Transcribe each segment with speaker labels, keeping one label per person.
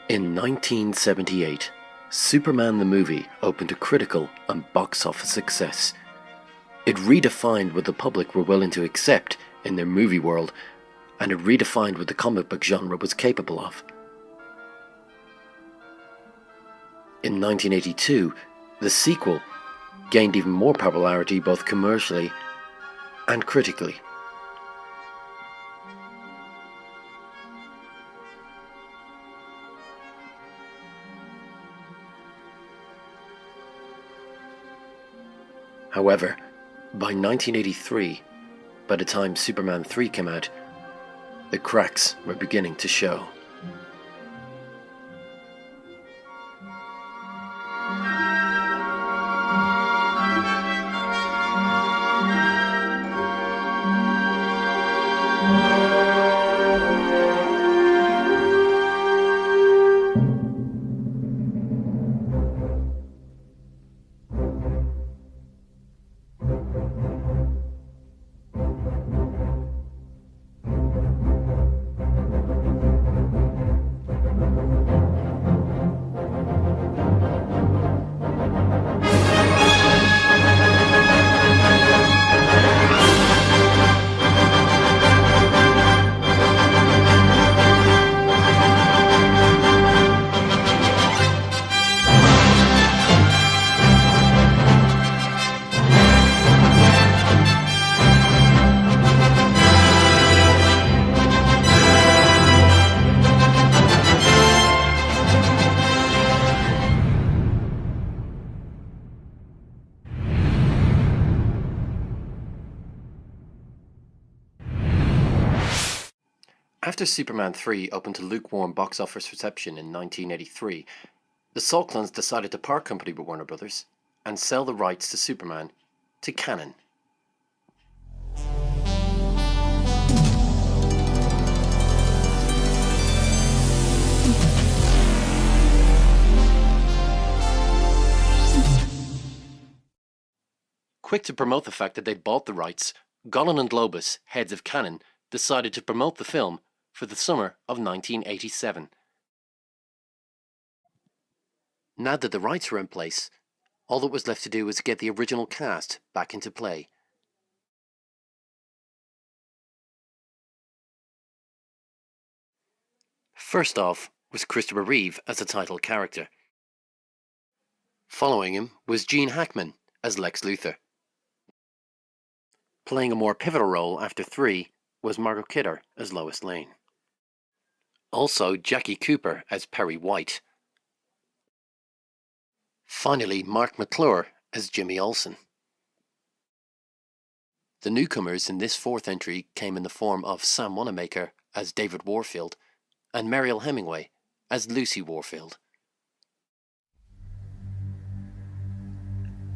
Speaker 1: In 1978, Superman the movie opened a critical and box office success. It redefined what the public were willing to accept in their movie world, and it redefined what the comic book genre was capable of. In 1982, the sequel gained even more popularity both commercially and critically. However, by 1983, by the time Superman 3 came out, the cracks were beginning to show. After Superman 3 opened to lukewarm box office reception in 1983, the Salkinds decided to part company with Warner Brothers and sell the rights to Superman to Cannon. Quick to promote the fact that they'd bought the rights, Golan and Globus, heads of Cannon, decided to promote the film for the summer of 1987. Now that the rights were in place, all that was left to do was get the original cast back into play. First off was Christopher Reeve as the title character. Following him was Gene Hackman as Lex Luthor. Playing a more pivotal role after 3 was Margot Kidder as Lois Lane. Also Jackie Cooper as Perry White. Finally, Mark McClure as Jimmy Olsen. The newcomers in this 4th entry came in the form of Sam Wanamaker as David Warfield and Mariel Hemingway as Lucy Warfield.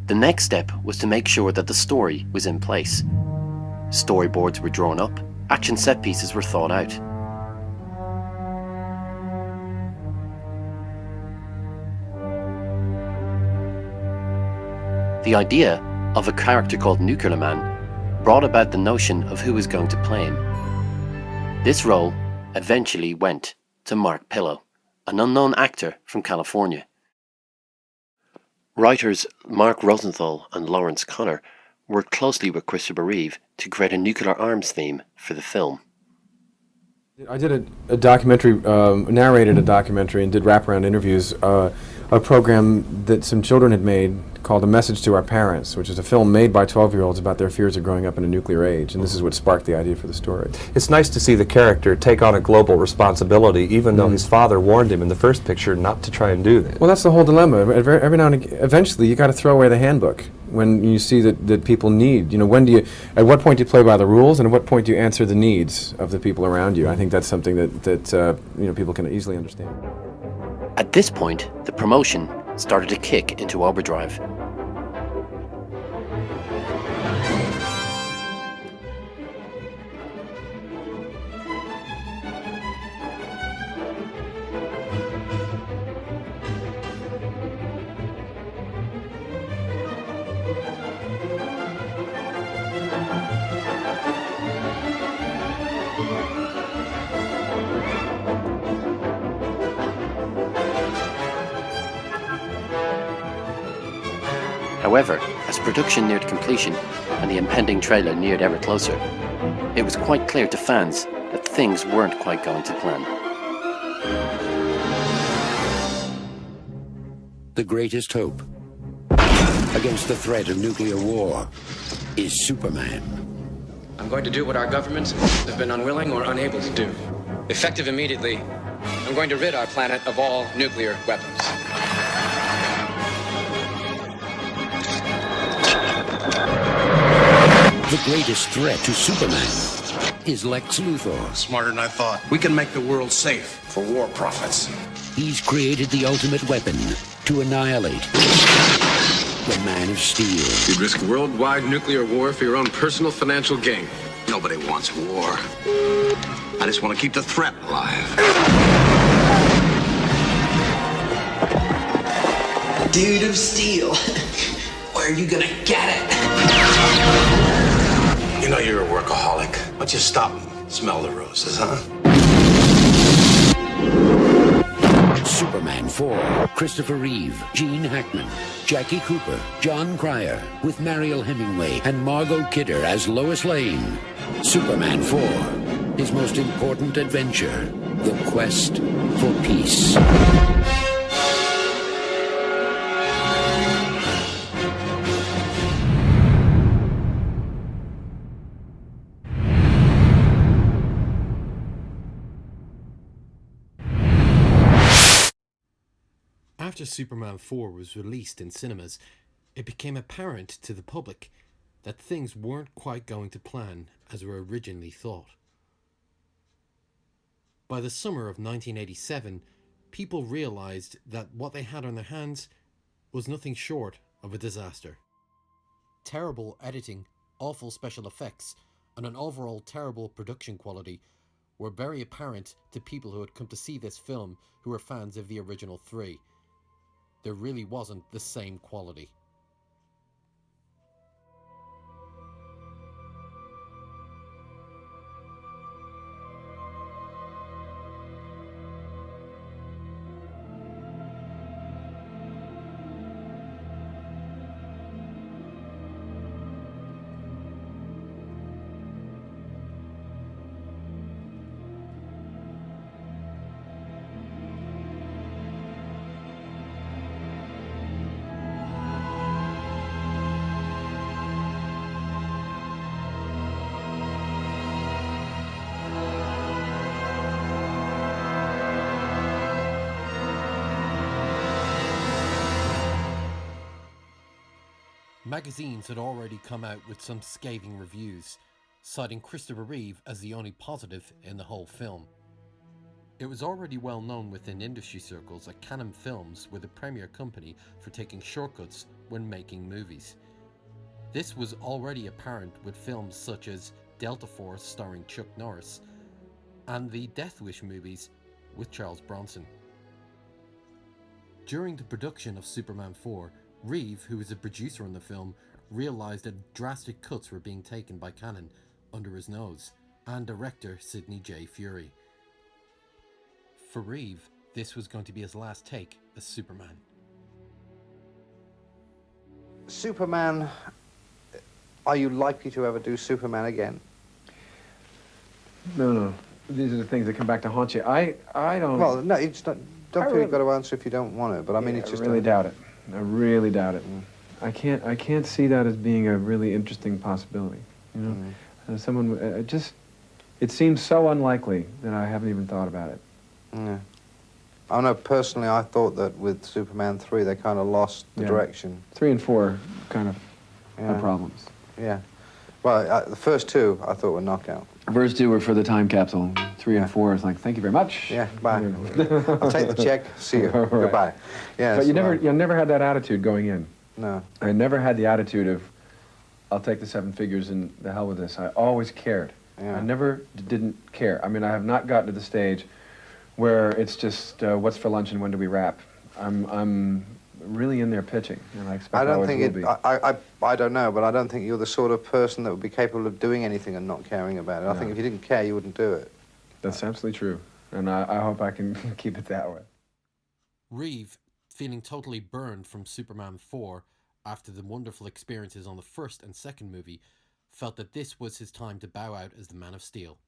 Speaker 1: The next step was to make sure that the story was in place. Storyboards were drawn up, action set pieces were thought out. The idea of a character called Nuclear Man brought about the notion of who was going to play him. This role eventually went to Mark Pillow, an unknown actor from California. Writers Mark Rosenthal and Lawrence Connor worked closely with Christopher Reeve to create a nuclear arms theme for the film.
Speaker 2: I did a documentary, narrated a documentary and did wraparound interviews, a program that some children had made called A Message to Our Parents, which is a film made by 12-year-olds about their fears of growing up in a nuclear age, and this is what sparked the idea for the story.
Speaker 3: It's nice to see the character take on a global responsibility, even though his father warned him in the first picture not to try and do that.
Speaker 2: Well, that's the whole dilemma. Every now and again, eventually you got to throw away the handbook when you see that people need, when do you, at what point do you play by the rules, and at what point do you answer the needs of the people around you? I think that's something that people can easily understand.
Speaker 1: At this point, the promotion started to kick into overdrive. However, as production neared completion and the impending trailer neared ever closer, it was quite clear to fans that things weren't quite going to plan.
Speaker 4: The greatest hope against the threat of nuclear war is Superman.
Speaker 5: I'm going to do what our governments have been unwilling or unable to do. Effective immediately, I'm going to rid our planet of all nuclear weapons.
Speaker 4: The greatest threat to Superman is Lex Luthor.
Speaker 6: Smarter than I thought. We can make the world safe for war profits.
Speaker 4: He's created the ultimate weapon to annihilate the Man of Steel.
Speaker 5: You'd risk worldwide nuclear war for your own personal financial gain.
Speaker 6: Nobody wants war. I just want to keep the threat alive.
Speaker 7: Dude of Steel. Where are you gonna get it?
Speaker 6: You know you're a workaholic. Why don't you stop and smell the roses, huh?
Speaker 4: Superman 4, Christopher Reeve, Gene Hackman, Jackie Cooper, John Cryer, with Mariel Hemingway and Margot Kidder as Lois Lane. Superman 4, his most important adventure, the quest for peace.
Speaker 8: After Superman 4 was released in cinemas, it became apparent to the public that things weren't quite going to plan as were originally thought. By the summer of 1987, people realized that what they had on their hands was nothing short of a disaster. Terrible editing, awful special effects, and an overall terrible production quality were very apparent to people who had come to see this film who were fans of the original three. There really wasn't the same quality. Magazines had already come out with some scathing reviews, citing Christopher Reeve as the only positive in the whole film. It was already well known within industry circles that Cannon Films were the premier company for taking shortcuts when making movies. This was already apparent with films such as Delta Force starring Chuck Norris and the Death Wish movies with Charles Bronson. During the production of Superman 4, Reeve, who was a producer on the film, realized that drastic cuts were being taken by Cannon under his nose, and director Sidney J. Furie. For Reeve, this was going to be his last take as Superman.
Speaker 9: Superman, are you likely to ever do Superman again?
Speaker 2: No. These are the things that come back to haunt you. I don't...
Speaker 9: Well, no, it's not, don't feel you've got to answer if you don't want to, but I mean, it's just...
Speaker 2: I really doubt it. I really doubt it. I can't see that as being a really interesting possibility. You know, it seems so unlikely that I haven't even thought about it.
Speaker 9: Yeah. I know personally, I thought that with Superman 3, they kind of lost the direction.
Speaker 2: 3 and 4 kind of had problems.
Speaker 9: Yeah. Well, the first two I thought were knockout.
Speaker 2: First two were for the time capsule. 3 and 4 is like, thank you very much.
Speaker 9: Yeah, bye. I'll take the check. See you.
Speaker 2: Right.
Speaker 9: Goodbye. Yeah.
Speaker 2: But you never had that attitude going in.
Speaker 9: No.
Speaker 2: I never had the attitude of, I'll take the 7 figures and the hell with this. I always cared.
Speaker 9: Yeah.
Speaker 2: I never didn't care. I mean, I have not gotten to the stage where it's just what's for lunch and when do we wrap. I'm really in there pitching, and I expect I always will be.
Speaker 9: I don't know, but I don't think you're the sort of person that would be capable of doing anything and not caring about it. No. I think if you didn't care, you wouldn't do it.
Speaker 2: That's absolutely true, and I hope I can keep it that way.
Speaker 8: Reeve, feeling totally burned from Superman 4 after the wonderful experiences on the first and second movie, felt that this was his time to bow out as the Man of Steel.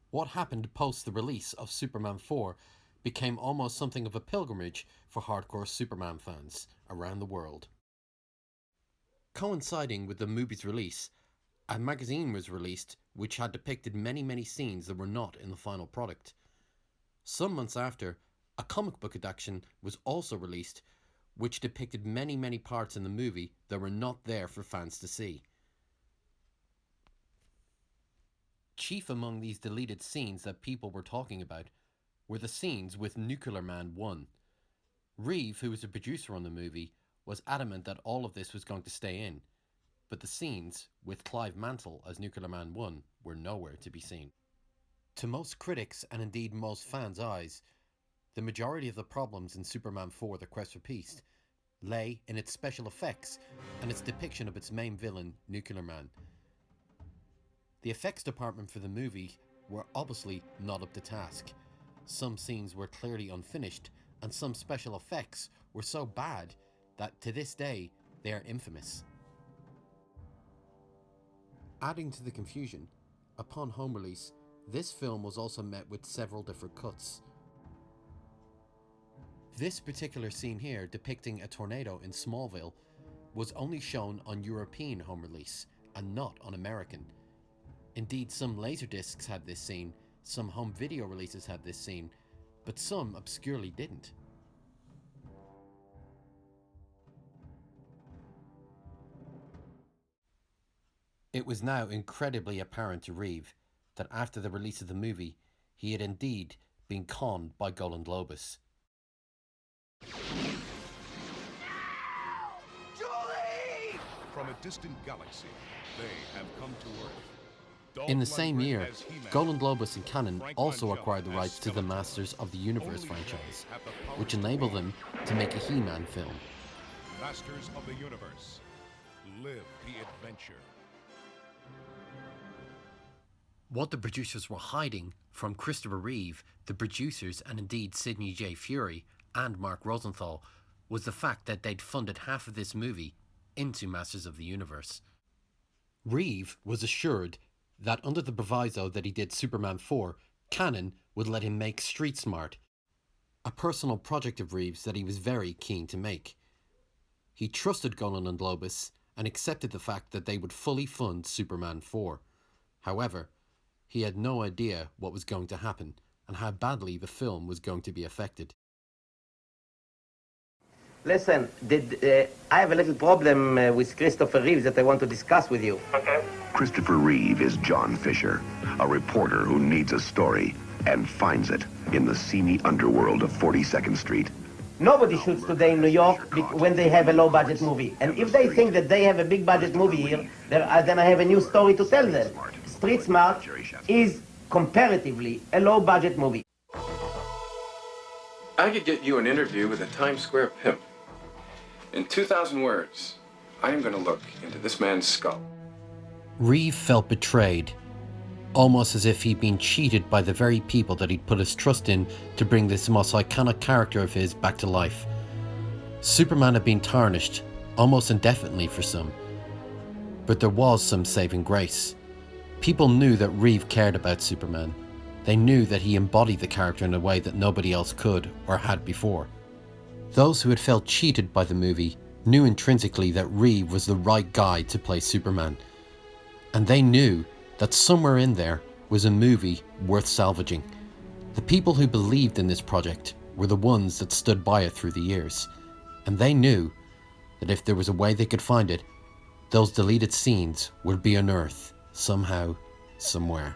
Speaker 8: What happened post the release of Superman 4 became almost something of a pilgrimage for hardcore Superman fans around the world. Coinciding with the movie's release, a magazine was released which had depicted many scenes that were not in the final product. Some months after, a comic book adaptation was also released which depicted many parts in the movie that were not there for fans to see. Chief among these deleted scenes that people were talking about were the scenes with Nuclear Man 1. Reeve, who was the producer on the movie, was adamant that all of this was going to stay in, but the scenes with Clive Mantle as Nuclear Man 1 were nowhere to be seen. To most critics, and indeed most fans' eyes, the majority of the problems in Superman 4 The Quest for Peace lay in its special effects and its depiction of its main villain, Nuclear Man. The effects department for the movie were obviously not up to task. Some scenes were clearly unfinished, and some special effects were so bad that to this day they are infamous. Adding to the confusion, upon home release, this film was also met with several different cuts. This particular scene here, depicting a tornado in Smallville, was only shown on European home release and not on American. Indeed, some Laserdiscs had this scene, some home video releases had this scene, but some obscurely didn't. It was now incredibly apparent to Reeve that after the release of the movie, he had indeed been conned by Golan Globus.
Speaker 10: Julie! From a distant galaxy, they have come to Earth.
Speaker 8: In the same year, Golan Globus and Cannon also acquired the rights to the Masters of the Universe franchise, which enabled them to make a He-Man film.
Speaker 10: Masters of the Universe. Live the adventure.
Speaker 8: What the producers were hiding from Christopher Reeve, the producers, and indeed Sidney J. Furie and Mark Rosenthal, was the fact that they'd funded half of this movie into Masters of the Universe. Reeve was assured that under the proviso that he did Superman 4, Cannon would let him make Street Smart, a personal project of Reeve's that he was very keen to make. He trusted Golan and Globus and accepted the fact that they would fully fund Superman 4. However, he had no idea what was going to happen and how badly the film was going to be affected.
Speaker 11: Listen, I have a little problem with Christopher Reeve that I want to discuss with you.
Speaker 12: Okay.
Speaker 13: Christopher Reeve is John Fisher, a reporter who needs a story and finds it in the seamy underworld of 42nd Street.
Speaker 11: Nobody shoots today in New York when they have a low-budget movie. And if they think that they have a big-budget movie here, then I have a new story to tell them. Street Smart is comparatively a low-budget movie.
Speaker 14: I could get you an interview with a Times Square pimp. In 2,000 words, I am going to look into this man's skull.
Speaker 8: Reeve felt betrayed, almost as if he'd been cheated by the very people that he'd put his trust in to bring this most iconic character of his back to life. Superman had been tarnished, almost indefinitely for some, but there was some saving grace. People knew that Reeve cared about Superman. They knew that he embodied the character in a way that nobody else could or had before. Those who had felt cheated by the movie knew intrinsically that Reeve was the right guy to play Superman. And they knew that somewhere in there was a movie worth salvaging. The people who believed in this project were the ones that stood by it through the years. And they knew that if there was a way they could find it, those deleted scenes would be unearthed somehow, somewhere.